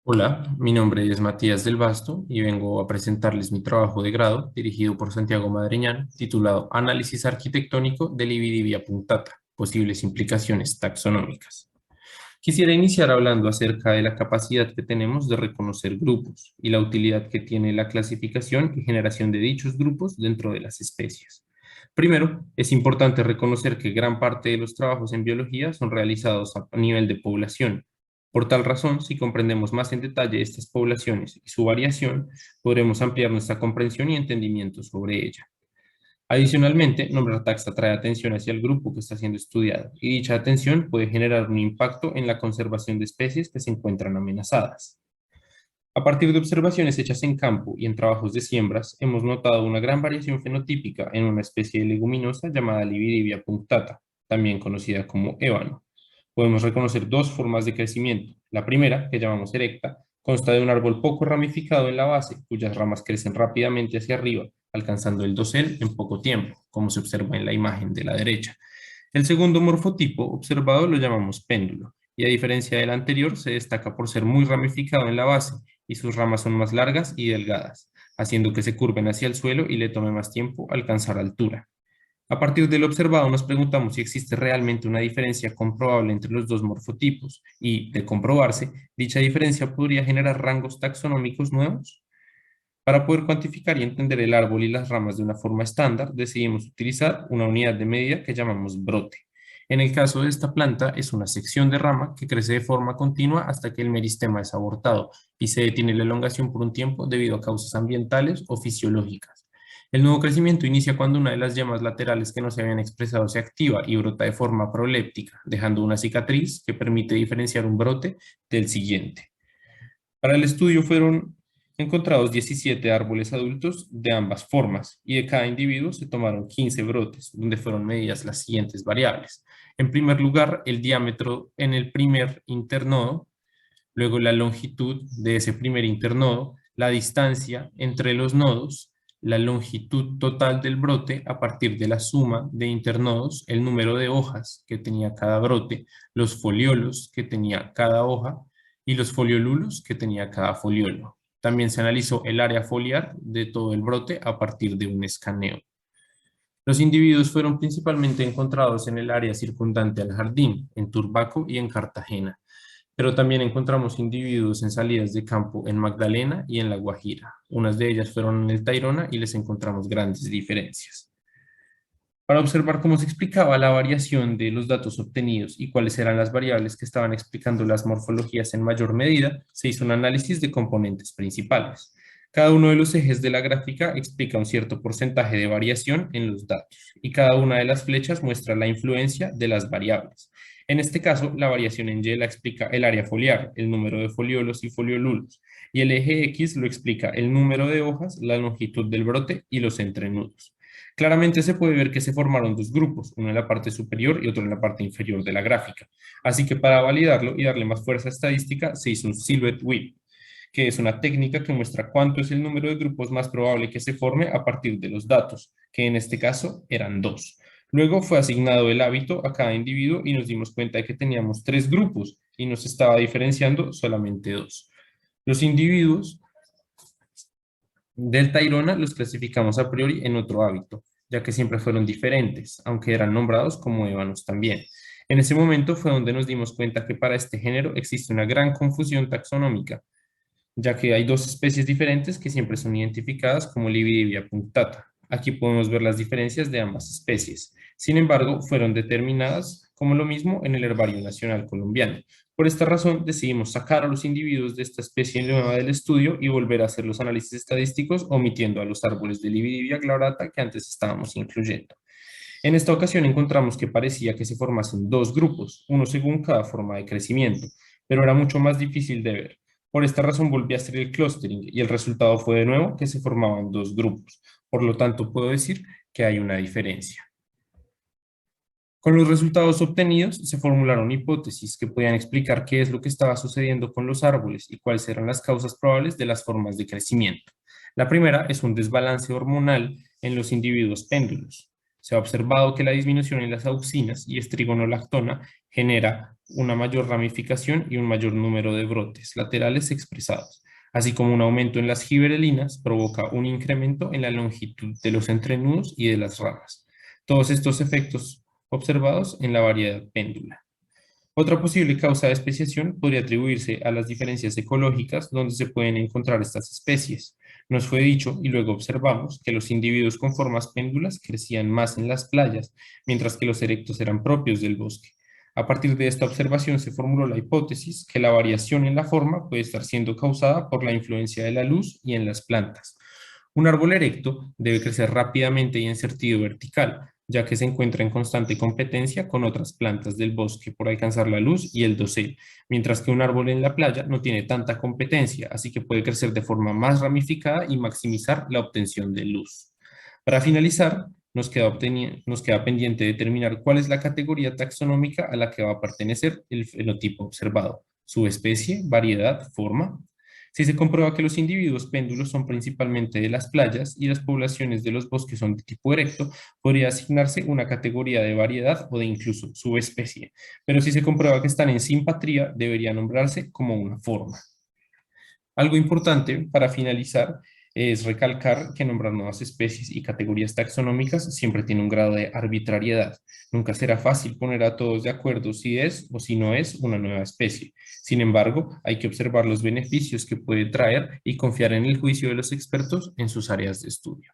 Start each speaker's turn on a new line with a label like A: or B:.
A: Hola, mi nombre es Matías del Basto y vengo a presentarles mi trabajo de grado dirigido por Santiago Madriñán, titulado Análisis arquitectónico del Ibidivia punctata, posibles implicaciones taxonómicas. Quisiera iniciar hablando acerca de la capacidad que tenemos de reconocer grupos y la utilidad que tiene la clasificación y generación de dichos grupos dentro de las especies. Primero, es importante reconocer que gran parte de los trabajos en biología son realizados a nivel de población. Por tal razón, si comprendemos más en detalle estas poblaciones y su variación, podremos ampliar nuestra comprensión y entendimiento sobre ella. Adicionalmente, nombrar taxa trae atención hacia el grupo que está siendo estudiado y dicha atención puede generar un impacto en la conservación de especies que se encuentran amenazadas. A partir de observaciones hechas en campo y en trabajos de siembras, hemos notado una gran variación fenotípica en una especie de leguminosa llamada Libidibia punctata, también conocida como ébano. Podemos reconocer dos formas de crecimiento. La primera, que llamamos erecta, consta de un árbol poco ramificado en la base, cuyas ramas crecen rápidamente hacia arriba, alcanzando el dosel en poco tiempo, como se observa en la imagen de la derecha. El segundo morfotipo observado lo llamamos péndulo, y a diferencia del anterior, se destaca por ser muy ramificado en la base, y sus ramas son más largas y delgadas, haciendo que se curven hacia el suelo y le tome más tiempo alcanzar altura. A partir de lo observado, nos preguntamos si existe realmente una diferencia comprobable entre los dos morfotipos y, de comprobarse, dicha diferencia podría generar rangos taxonómicos nuevos. Para poder cuantificar y entender el árbol y las ramas de una forma estándar, decidimos utilizar una unidad de medida que llamamos brote. En el caso de esta planta, es una sección de rama que crece de forma continua hasta que el meristema es abortado y se detiene la elongación por un tiempo debido a causas ambientales o fisiológicas. El nuevo crecimiento inicia cuando una de las yemas laterales que no se habían expresado se activa y brota de forma proléptica, dejando una cicatriz que permite diferenciar un brote del siguiente. Para el estudio fueron encontrados 17 árboles adultos de ambas formas y de cada individuo se tomaron 15 brotes, donde fueron medidas las siguientes variables. En primer lugar, el diámetro en el primer internodo, luego la longitud de ese primer internodo, la distancia entre los nodos, la longitud total del brote a partir de la suma de internodos, el número de hojas que tenía cada brote, los foliolos que tenía cada hoja y los foliolulos que tenía cada foliolo. También se analizó el área foliar de todo el brote a partir de un escaneo. Los individuos fueron principalmente encontrados en el área circundante al jardín, en Turbaco y en Cartagena, pero también encontramos individuos en salidas de campo en Magdalena y en La Guajira. Unas de ellas fueron en el Tayrona y les encontramos grandes diferencias. Para observar cómo se explicaba la variación de los datos obtenidos y cuáles eran las variables que estaban explicando las morfologías en mayor medida, se hizo un análisis de componentes principales. Cada uno de los ejes de la gráfica explica un cierto porcentaje de variación en los datos y cada una de las flechas muestra la influencia de las variables. En este caso, la variación en Y la explica el área foliar, el número de foliolos y foliolulos, y el eje X lo explica el número de hojas, la longitud del brote y los entrenudos. Claramente se puede ver que se formaron dos grupos, uno en la parte superior y otro en la parte inferior de la gráfica. Así que para validarlo y darle más fuerza estadística, se hizo un silhouette width, que es una técnica que muestra cuánto es el número de grupos más probable que se forme a partir de los datos, que en este caso eran dos. Luego fue asignado el hábito a cada individuo y nos dimos cuenta de que teníamos tres grupos y nos estaba diferenciando solamente dos. Los individuos del Tayrona los clasificamos a priori en otro hábito, ya que siempre fueron diferentes, aunque eran nombrados como ébanos también. En ese momento fue donde nos dimos cuenta que para este género existe una gran confusión taxonómica, ya que hay dos especies diferentes que siempre son identificadas como Libidibia punctata. Aquí podemos ver las diferencias de ambas especies. Sin embargo, fueron determinadas como lo mismo en el Herbario Nacional Colombiano. Por esta razón, decidimos sacar a los individuos de esta especie nueva del estudio y volver a hacer los análisis estadísticos omitiendo a los árboles de Libidibia glabrata que antes estábamos incluyendo. En esta ocasión encontramos que parecía que se formasen dos grupos, uno según cada forma de crecimiento, pero era mucho más difícil de ver. Por esta razón volví a hacer el clustering y el resultado fue de nuevo que se formaban dos grupos. Por lo tanto, puedo decir que hay una diferencia. Con los resultados obtenidos, se formularon hipótesis que podían explicar qué es lo que estaba sucediendo con los árboles y cuáles eran las causas probables de las formas de crecimiento. La primera es un desbalance hormonal en los individuos péndulos. Se ha observado que la disminución en las auxinas y estrigonolactona genera una mayor ramificación y un mayor número de brotes laterales expresados, así como un aumento en las gibberelinas provoca un incremento en la longitud de los entrenudos y de las ramas. Todos estos efectos observados en la variedad péndula. Otra posible causa de especiación podría atribuirse a las diferencias ecológicas donde se pueden encontrar estas especies. Nos fue dicho y luego observamos que los individuos con formas péndulas crecían más en las playas, mientras que los erectos eran propios del bosque. A partir de esta observación se formuló la hipótesis que la variación en la forma puede estar siendo causada por la influencia de la luz y en las plantas. Un árbol erecto debe crecer rápidamente y en sentido vertical, ya que se encuentra en constante competencia con otras plantas del bosque por alcanzar la luz y el dosel, mientras que un árbol en la playa no tiene tanta competencia, así que puede crecer de forma más ramificada y maximizar la obtención de luz. Para finalizar, nos queda pendiente determinar cuál es la categoría taxonómica a la que va a pertenecer el fenotipo observado, subespecie, variedad, forma. Si se comprueba que los individuos péndulos son principalmente de las playas y las poblaciones de los bosques son de tipo erecto, podría asignarse una categoría de variedad o de incluso subespecie, pero si se comprueba que están en simpatría, debería nombrarse como una forma. Algo importante para finalizar es recalcar que nombrar nuevas especies y categorías taxonómicas siempre tiene un grado de arbitrariedad. Nunca será fácil poner a todos de acuerdo si es o si no es una nueva especie. Sin embargo, hay que observar los beneficios que puede traer y confiar en el juicio de los expertos en sus áreas de estudio.